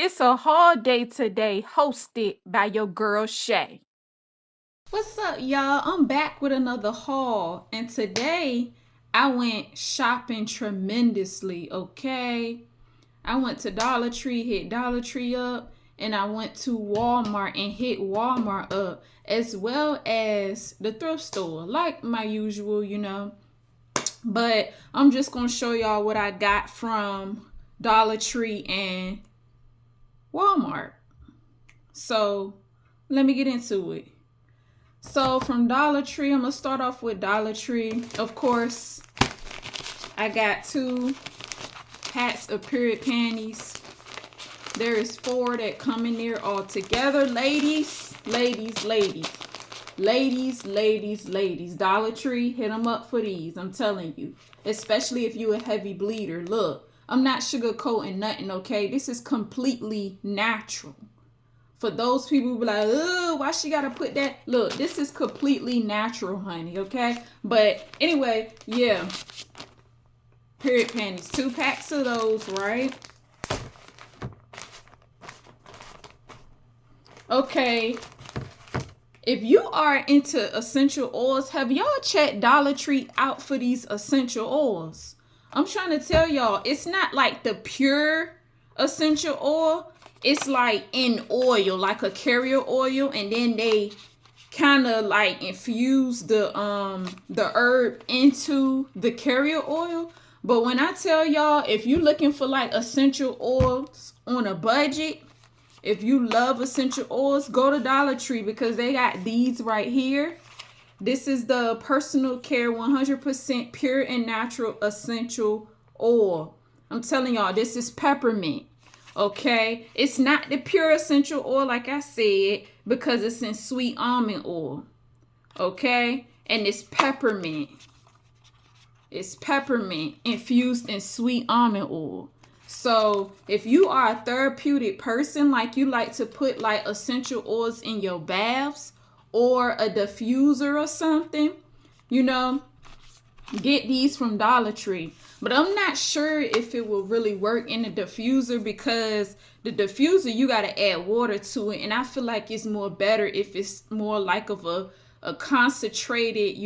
It's a haul day today, hosted by your girl Shay. What's up, y'all? I'm back with another haul, and today I went shopping tremendously, okay? I went to Dollar Tree, hit Dollar Tree up, and I went to Walmart and hit Walmart up, as well as the thrift store, like my usual. But I'm just gonna show y'all what I got from Dollar Tree and Walmart. So let me get into it. So from Dollar Tree, I'm gonna start off with Dollar Tree. Of course, I got 2 packs of period panties. There is 4 that come in there all together. Ladies. Dollar Tree, hit them up for these. I'm telling you. Especially if you a heavy bleeder. Look, I'm not sugarcoating nothing, okay? This is completely natural. For those people who be like, oh, why she gotta put that? Look, this is completely natural, honey, okay? But anyway, yeah. Period panties. 2 packs of those, right? Okay. If you are into essential oils, have y'all checked Dollar Tree out for these essential oils? I'm trying to tell y'all, it's not like the pure essential oil. It's like in oil, like a carrier oil, and then they kind of like infuse the herb into the carrier oil. But when I tell y'all, if you're looking for like essential oils on a budget, if you love essential oils, go to Dollar Tree because they got these right here. This is the Personal Care 100% Pure and Natural Essential Oil. I'm telling y'all, this is peppermint. Okay? It's not the pure essential oil like I said because it's in sweet almond oil. Okay? And it's peppermint. It's peppermint infused in sweet almond oil. So if you are a therapeutic person, like you like to put like essential oils in your baths or a diffuser or something, get these from Dollar Tree. But I'm not sure if it will really work in the diffuser because the diffuser, you got to add water to it. And I feel like it's more better if it's more like of a concentrated,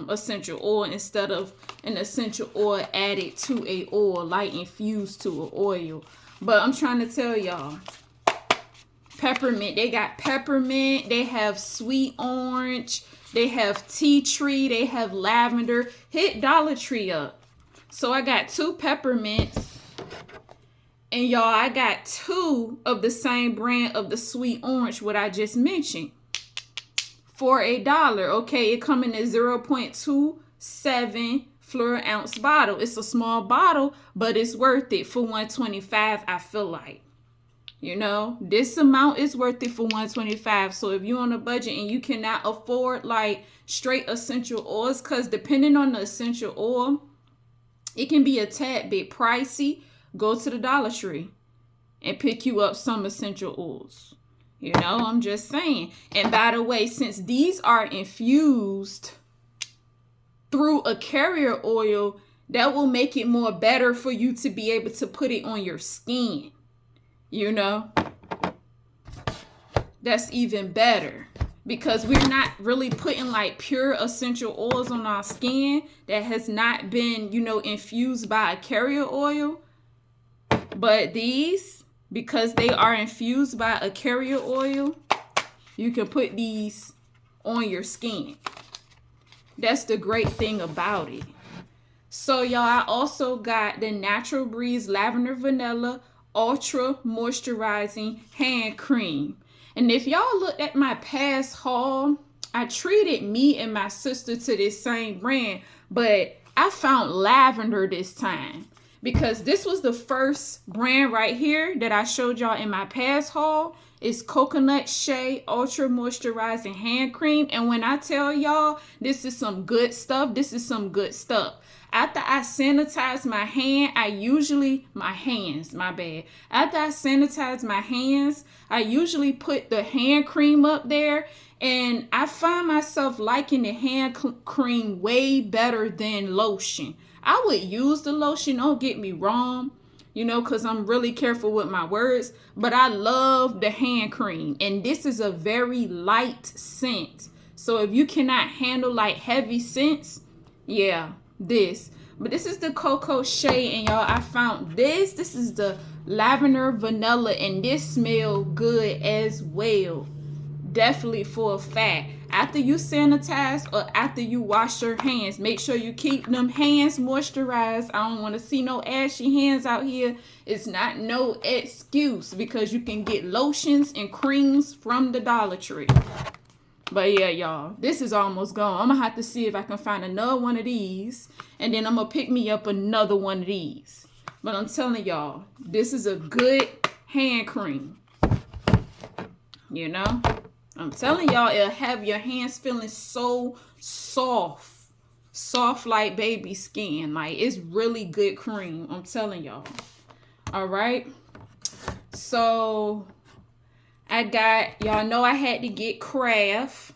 essential oil instead of an essential oil added to a oil, like infused to an oil. But I'm trying to tell y'all, peppermint, they got peppermint, they have sweet orange, they have tea tree, they have lavender. Hit Dollar Tree up. So I got 2 peppermints, and y'all, I got 2 of the same brand of the sweet orange, what I just mentioned, for $1. Okay, it come in a 0.27 fluid ounce bottle. It's a small bottle, but it's worth it for $125. I feel like, this amount is worth it for $125. So if you're on a budget and you cannot afford like straight essential oils, because depending on the essential oil, it can be a tad bit pricey, go to the Dollar Tree and pick you up some essential oils. I'm just saying. And by the way, since these are infused through a carrier oil, that will make it more better for you to be able to put it on your skin. That's even better because we're not really putting like pure essential oils on our skin that has not been, infused by a carrier oil. But these, because they are infused by a carrier oil, you can put these on your skin. That's the great thing about it. So y'all, I also got the Natural Breeze Lavender Vanilla Ultra Moisturizing Hand Cream. And if y'all looked at my past haul, I treated me and my sister to this same brand, but I found lavender this time. Because this was the first brand right here that I showed y'all in my past haul. It's Coconut Shea Ultra Moisturizing Hand Cream. And when I tell y'all, this is some good stuff. After I sanitize my hand, After I sanitize my hands, I usually put the hand cream up there. And I find myself liking the hand cream way better than lotion. I would use the lotion, don't get me wrong, you know, because I'm really careful with my words. But I love the hand cream. And this is a very light scent. So if you cannot handle like heavy scents, yeah, this. But this is the Cocoa Shea, and y'all, I found this. This is the lavender vanilla, and this smells good as well. Definitely for a fact. After you sanitize or after you wash your hands, make sure you keep them hands moisturized. I don't want to see no ashy hands out here. It's not no excuse, because you can get lotions and creams from the Dollar Tree. But yeah, y'all, this is almost gone. I'm going to have to see if I can find another one of these, and then I'm going to pick me up another one of these. But I'm telling y'all, this is a good hand cream. You know? I'm telling y'all, it'll have your hands feeling so soft. Soft like baby skin. Like, it's really good cream. I'm telling y'all. All right. So, I got, y'all know I had to get Kraft.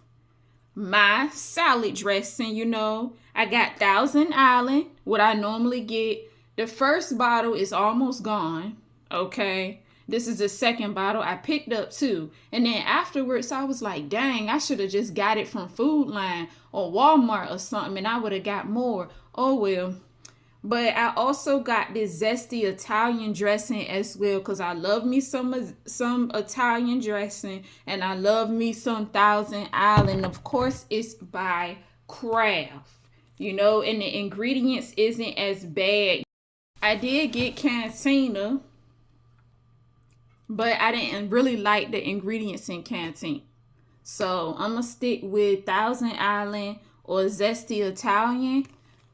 My salad dressing, you know. I got Thousand Island, what I normally get. The first bottle is almost gone. Okay. This is the second bottle I picked up too. And then afterwards, I was like, dang, I should have just got it from Food Line or Walmart or something, and I would have got more. Oh, well. But I also got this zesty Italian dressing as well, because I love me some Italian dressing, and I love me some Thousand Island. Of course, it's by Kraft, you know, and the ingredients isn't as bad. I did get Cantina, but I didn't really like the ingredients in Canteen. So I'm going to stick with Thousand Island or Zesty Italian.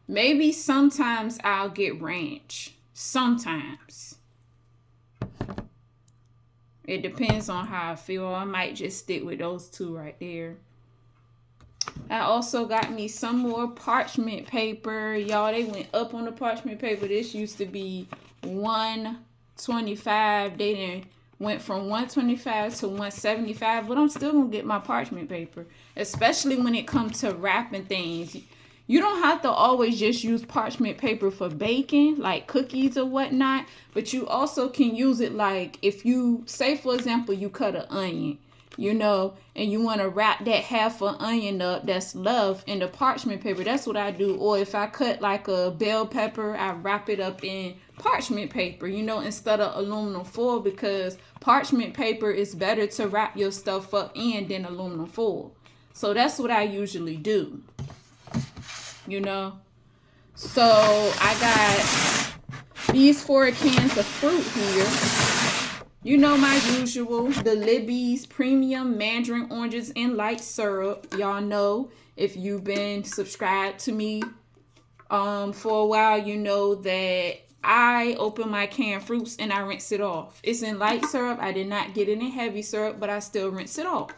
Maybe sometimes I'll get ranch. Sometimes. It depends on how I feel. I might just stick with those two right there. I also got me some more parchment paper. Y'all, they went up on the parchment paper. This used to be $125. They didn't went from $125 to $175, but I'm still gonna get my parchment paper, especially when it comes to wrapping things. You don't have to always just use parchment paper for baking, like cookies or whatnot, but you also can use it like if you, say for example, you cut an onion, you know, and you want to wrap that half an onion up that's left in the parchment paper. That's what I do. Or if I cut like a bell pepper, I wrap it up in parchment paper, you know, instead of aluminum foil, because parchment paper is better to wrap your stuff up in than aluminum foil. So that's what I usually do, you know. So I got these 4 cans of fruit here. You know, my usual, the Libby's premium mandarin oranges and light syrup. Y'all know, if you've been subscribed to me for a while, you know that I open my canned fruits and I rinse it off. It's in light syrup. I did not get it in heavy syrup, but I still rinse it off,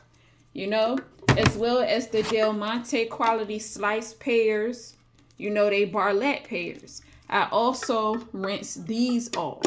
you know, as well as the Del Monte quality sliced pears. You know, they Barlett pears. I also rinse these off.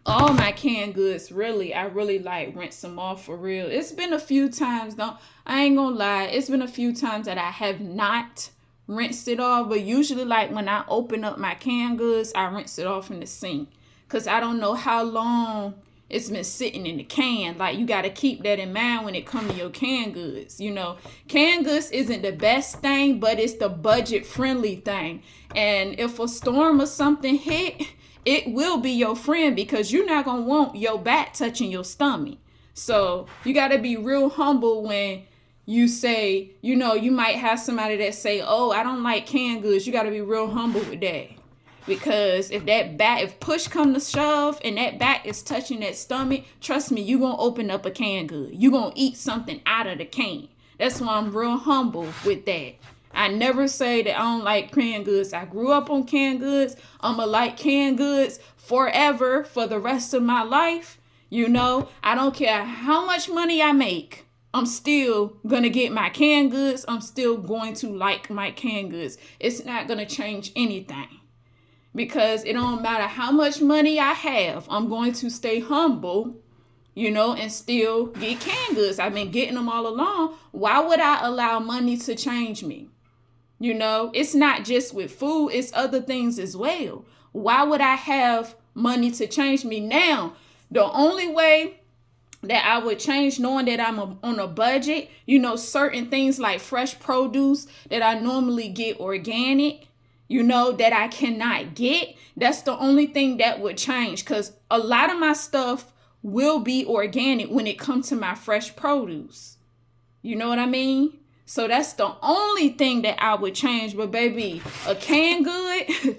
All my canned goods, really, I really like rinse them off for real. It's been a few times, though, I ain't gonna lie, it's been a few times that I have not rinsed it off, but usually like when I open up my canned goods, I rinse it off in the sink, because I don't know how long it's been sitting in the can. Like, you got to keep that in mind when it comes to your canned goods. You know, canned goods isn't the best thing, but it's the budget friendly thing. And if a storm or something hit, it will be your friend, because you're not going to want your back touching your stomach. So you got to be real humble when you say, you know, you might have somebody that say, oh, I don't like canned goods. You got to be real humble with that. Because if push come to shove and that back is touching that stomach, trust me, you're going to open up a canned good. You're going to eat something out of the can. That's why I'm real humble with that. I never say that I don't like canned goods. I grew up on canned goods. I'm going to like canned goods forever for the rest of my life. You know, I don't care how much money I make. I'm still going to get my canned goods. I'm still going to like my canned goods. It's not going to change anything. Because it don't matter how much money I have, I'm going to stay humble, you know, and still get canned goods. I've been getting them all along. Why would I allow money to change me? You know, it's not just with food, it's other things as well. why would I have money to change me? Now, the only way that I would change, knowing that I'm on a budget, certain things like fresh produce that I normally get organic, that I cannot get. That's the only thing that would change, because a lot of my stuff will be organic when it comes to my fresh produce. You know what I mean? So that's the only thing that I would change. But baby, a canned good,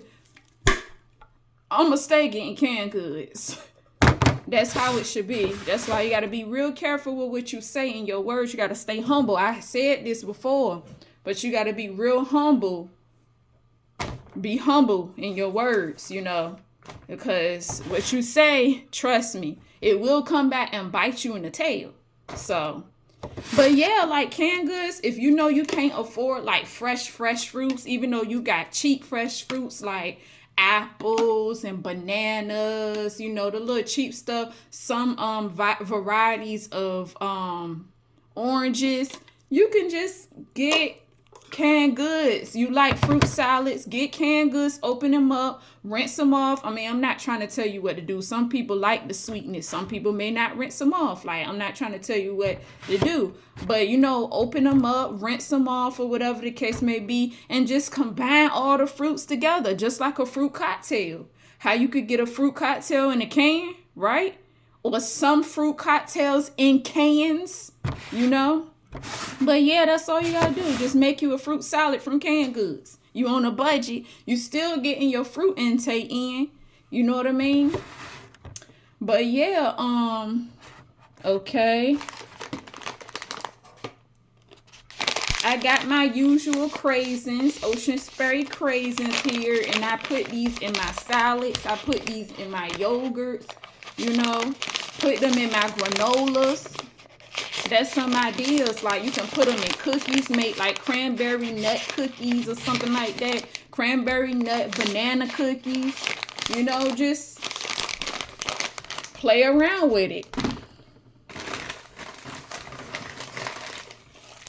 I'm going to stay getting canned goods. That's how it should be. That's why you got to be real careful with what you say in your words. You got to stay humble. I said this before, but you got to be real humble. Be humble in your words, because what you say, trust me, it will come back and bite you in the tail. So, but yeah, like canned goods, if you can't afford like fresh fruits, even though you got cheap fresh fruits like apples and bananas, the little cheap stuff, some varieties of oranges, you can just get canned goods. You like fruit salads, get canned goods, open them up, rinse them off. I mean, I'm not trying to tell you what to do. Some people like the sweetness. Some people may not rinse them off. Like, I'm not trying to tell you what to do. But, open them up, rinse them off, or whatever the case may be, and just combine all the fruits together, just like a fruit cocktail. How you could get a fruit cocktail in a can, right? Or some fruit cocktails in cans, But yeah, that's all you gotta do. Just make you a fruit salad from canned goods. You on a budget. You still getting your fruit intake in. You know what I mean? But yeah, okay. I got my usual craisins, Ocean Spray craisins here, and I put these in my salads. I put these in my yogurts, put them in my granolas. That's some ideas. Like, you can put them in cookies, make like cranberry nut cookies or something like that. Cranberry nut banana cookies. Just play around with it.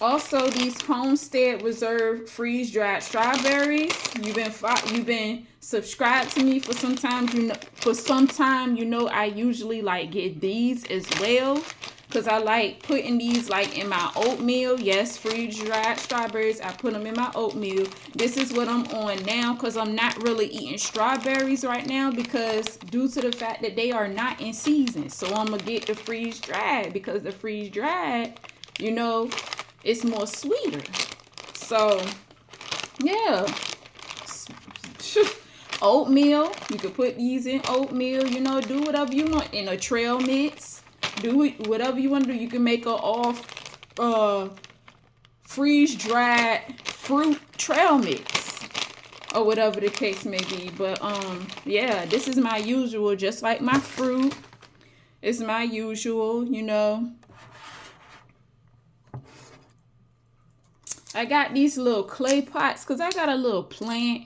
Also, these Homestead Reserve freeze-dried strawberries. You've been subscribed to me for some time. I usually like get these as well, because I like putting these like in my oatmeal. Yes, freeze-dried strawberries. I put them in my oatmeal. This is what I'm on now, because I'm not really eating strawberries right now, because due to the fact that they are not in season. So I'm going to get the freeze-dried, because the freeze-dried, it's more sweeter. So, yeah. Oatmeal. You can put these in oatmeal. Do whatever you want. In a trail mix. Do it whatever you want to do. You can make a all freeze-dried fruit trail mix, or whatever the case may be. But yeah, this is my usual. Just like my fruit, it's my usual. I got these little clay pots because I got a little plant.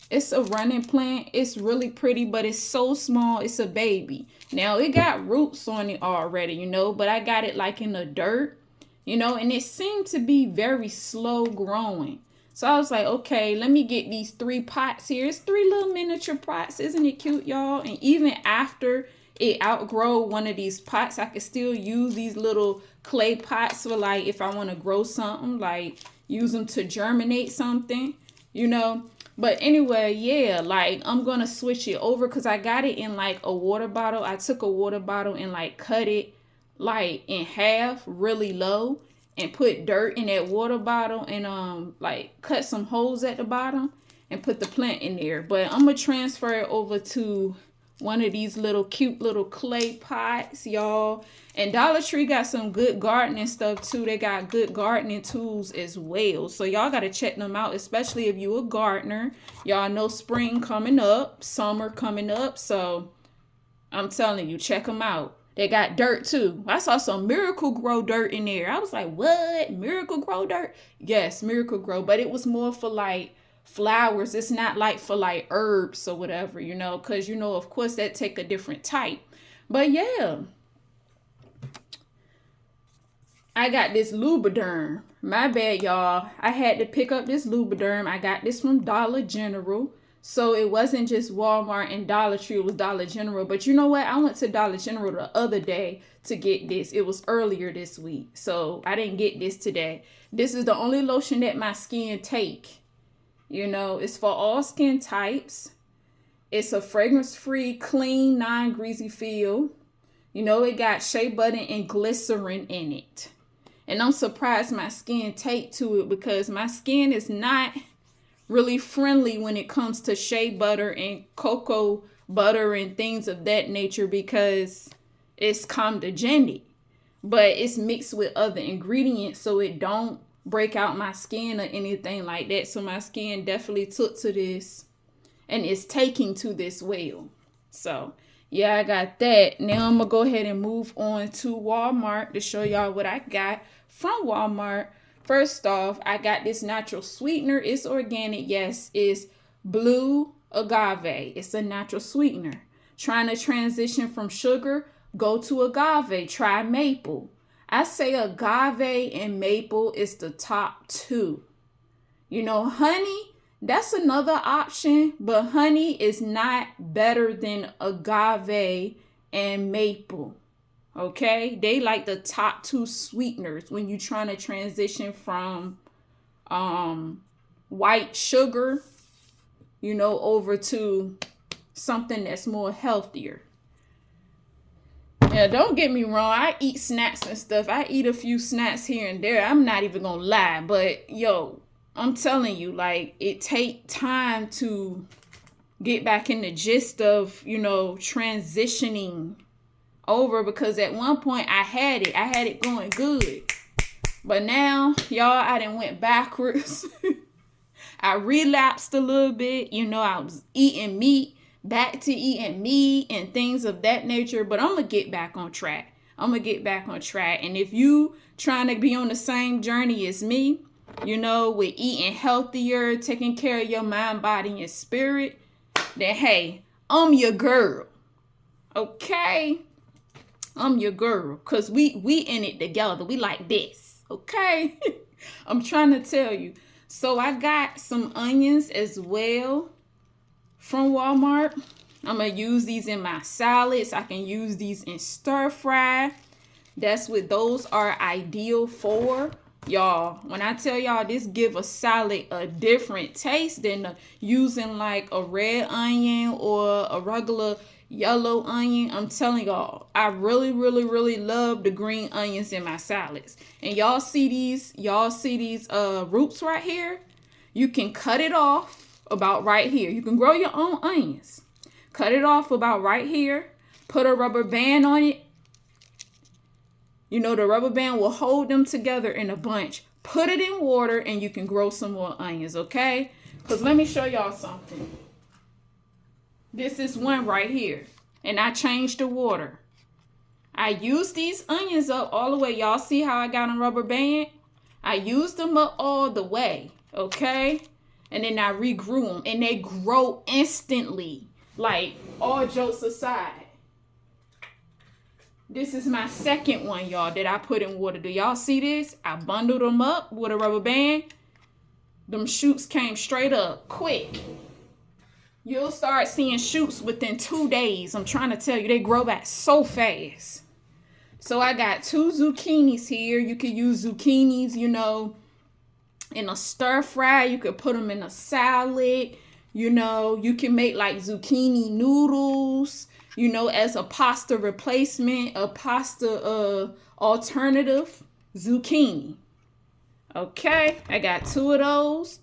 It's a running plant. It's really pretty, but it's so small. It's a baby. Now, it got roots on it already, but I got it like in the dirt, and it seemed to be very slow growing. So I was like, okay, let me get these 3 pots here. It's 3 little miniature pots. Isn't it cute, y'all? And even after it outgrow one of these pots, I can still use these little clay pots for, like, if I want to grow something, like use them to germinate something, But anyway, yeah, like I'm going to switch it over, because I got it in like a water bottle. I took a water bottle and like cut it like in half really low, and put dirt in that water bottle, and like cut some holes at the bottom and put the plant in there. But I'm going to transfer it over to one of these little cute little clay pots, y'all. And Dollar Tree got some good gardening stuff too. They got good gardening tools as well. So y'all got to check them out, especially if you a gardener. Y'all know spring coming up, summer coming up. So I'm telling you, check them out. They got dirt too. I saw some Miracle Grow dirt in there. I was like, what? Miracle Grow dirt? Yes, Miracle Grow. But it was more for like flowers. It's not like for like herbs or whatever, because of course that take a different type. But yeah, I got this Lubriderm. My bad, y'all. I had to pick up this Lubriderm. I got this from Dollar General. So it wasn't just Walmart and Dollar Tree, it was Dollar General. But you know what? I went to Dollar General the other day to get this. It was earlier this week. So I didn't get this today. This is the only lotion that my skin take. You know, it's for all skin types. It's a fragrance-free, clean, non-greasy feel. You know, it got shea butter and glycerin in it. And I'm surprised my skin take to it because my skin is not really friendly when it comes to shea butter and cocoa butter and things of that nature because it's comedogenic. But it's mixed with other ingredients so it don't break out my skin or anything like that. So my skin definitely took to this and is taking to this well. So yeah, I got that. Now I'm gonna go ahead and move on to Walmart to show y'all what I got from Walmart. First off, I got this natural sweetener. It's organic. Yes, it's blue agave. It's a natural sweetener. Trying to transition from sugar, go to agave. Try maple. I say agave and maple is the top two. You know, honey, that's another option, but honey is not better than agave and maple. Okay, they like the top two sweeteners when you're trying to transition from white sugar, you know, over to something that's more healthier. Yeah, don't get me wrong. I eat snacks and stuff. I eat a few snacks here and there. I'm not even gonna lie, but yo, I'm telling you, like, it take time to get back in the gist of, you know, transitioning over because at one point I had it going good, but now y'all I done went backwards. I relapsed a little bit, you know. I was eating meat, back to eating meat and things of that nature, but I'm gonna get back on track. And if you trying to be on the same journey as me, you know, with eating healthier, taking care of your mind, body, and spirit, then hey, I'm your girl. Okay, I'm your girl, because we in it together. We like this, okay? I'm trying to tell you. So I got some onions as well from Walmart. I'm going to use these in my salads. I can use these in stir fry. That's what those are ideal for. Y'all, when I tell y'all this give a salad a different taste than using like a red onion or a regular yellow onion, I'm telling y'all, I really love the green onions in my salads. And y'all see these roots right here? You can cut it off about right here. You can grow your own onions. Cut it off about right here. Put a rubber band on it. You know, the rubber band will hold them together in a bunch. Put it in water and you can grow some more onions, okay? Because let me show y'all something. This is one right here. And I changed the water. I used these onions up all the way. Y'all see how I got a rubber band? I used them up all the way, okay? And then I regrew them. And they grow instantly. Like, all jokes aside. This is my second one, y'all, that I put in water. Do y'all see this? I bundled them up with a rubber band. Them shoots came straight up quick. You'll start seeing shoots within 2 days. I'm trying to tell you, they grow back so fast. So I got 2 zucchinis here. You could use zucchinis, you know, in a stir fry. You could put them in a salad. You know, you can make like zucchini noodles, you know, as a pasta replacement, a pasta alternative, zucchini. Okay, I got 2 of those.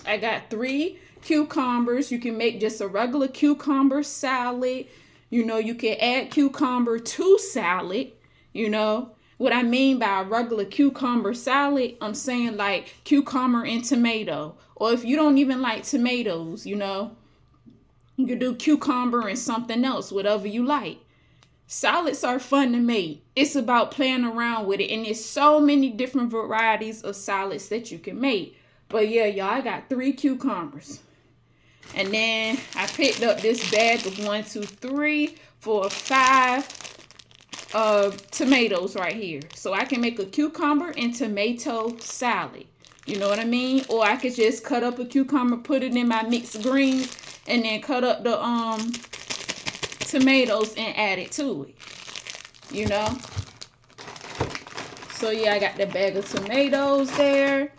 I got 3 cucumbers. You can make just a regular cucumber salad. You know, you can add cucumber to salad. You know what I mean by a regular cucumber salad? I'm saying like cucumber and tomato. Or if you don't even like tomatoes, you know, you can do cucumber and something else, whatever you like. Salads are fun to make. It's about playing around with it. And there's so many different varieties of salads that you can make. But yeah, y'all, I got 3 cucumbers. And then I picked up this bag of 1, 2, 3, 4, 5 tomatoes right here. So I can make a cucumber and tomato salad. You know what I mean? Or I could just cut up a cucumber, put it in my mixed greens, and then cut up the tomatoes and add it to it. You know? So yeah, I got the bag of tomatoes there.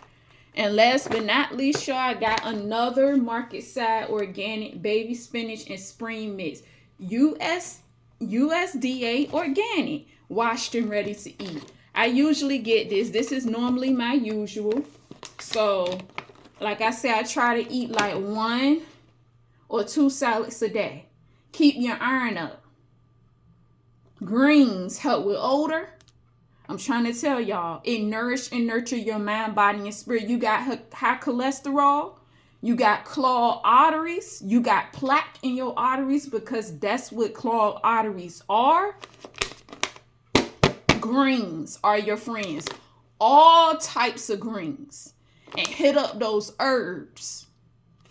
And last but not least, y'all, I got another market side organic baby spinach and spring mix. USDA organic, washed and ready to eat. I usually get this. This is normally my usual. So, like I said, I try to eat like 1 or 2 salads a day. Keep your iron up. Greens help with odor. I'm trying to tell y'all, it nourish and nurture your mind, body, and spirit. You got high cholesterol. You got clogged arteries. You got plaque in your arteries, because that's what clogged arteries are. Greens are your friends. All types of greens. And hit up those herbs.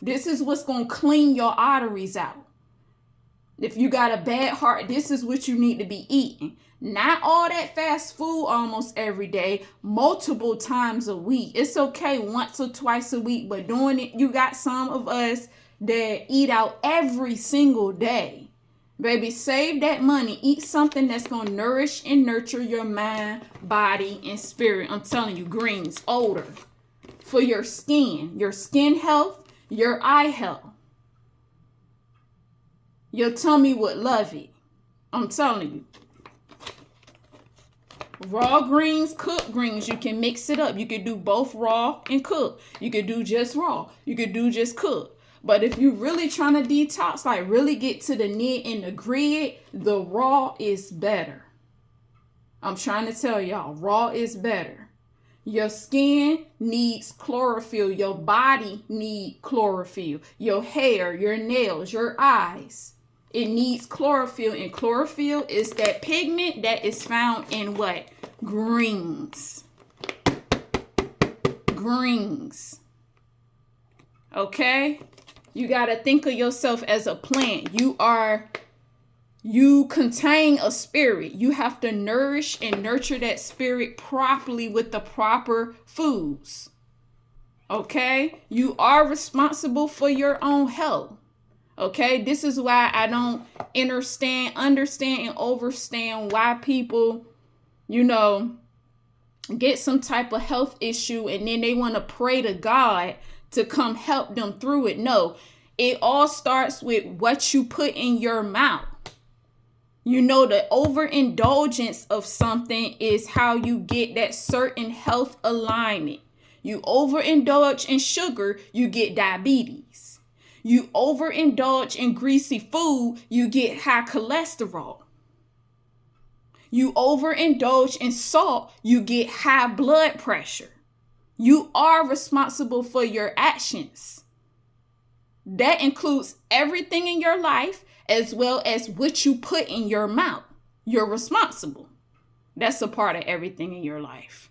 This is what's going to clean your arteries out. If you got a bad heart, this is what you need to be eating. Not all that fast food almost every day, multiple times a week. It's okay once or twice a week, but doing it, you got some of us that eat out every single day. Baby, save that money. Eat something that's going to nourish and nurture your mind, body, and spirit. I'm telling you, greens, odor. For your skin health, your eye health. Your tummy would love it. I'm telling you. Raw greens, cooked greens, you can mix it up. You could do both raw and cook. You could do just raw. You could do just cook. But if you're really trying to detox, like really get to the nit and the grit, the raw is better. I'm trying to tell y'all, raw is better. Your skin needs chlorophyll. Your body needs chlorophyll. Your hair, your nails, your eyes. It needs chlorophyll, and chlorophyll is that pigment that is found in what? Greens. Greens. Okay? You got to think of yourself as a plant. You contain a spirit. You have to nourish and nurture that spirit properly with the proper foods. Okay? You are responsible for your own health. Okay, this is why I don't understand, and overstand why people, get some type of health issue and then they want to pray to God to come help them through it. No, it all starts with what you put in your mouth. The overindulgence of something is how you get that certain health alignment. You overindulge in sugar, you get diabetes. You overindulge in greasy food, you get high cholesterol. You overindulge in salt, you get high blood pressure. You are responsible for your actions. That includes everything in your life as well as what you put in your mouth. You're responsible. That's a part of everything in your life.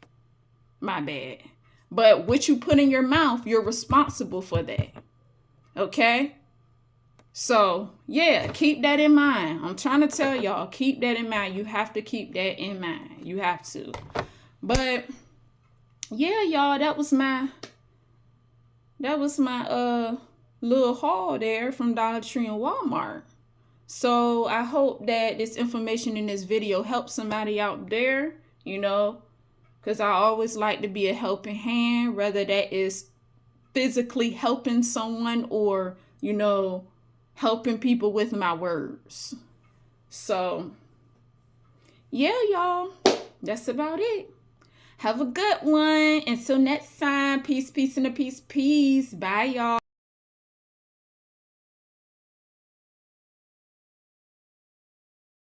My bad. But what you put in your mouth, you're responsible for that. Okay? So, yeah, keep that in mind. I'm trying to tell y'all, keep that in mind. You have to keep that in mind. You have to. But, yeah, y'all, that was my little haul there from Dollar Tree and Walmart. So, I hope that this information in this video helps somebody out there, because I always like to be a helping hand, whether that is physically helping someone or, helping people with my words. So, yeah, y'all, that's about it. Have a good one. Until next time, peace, peace, and a peace, peace. Bye, y'all.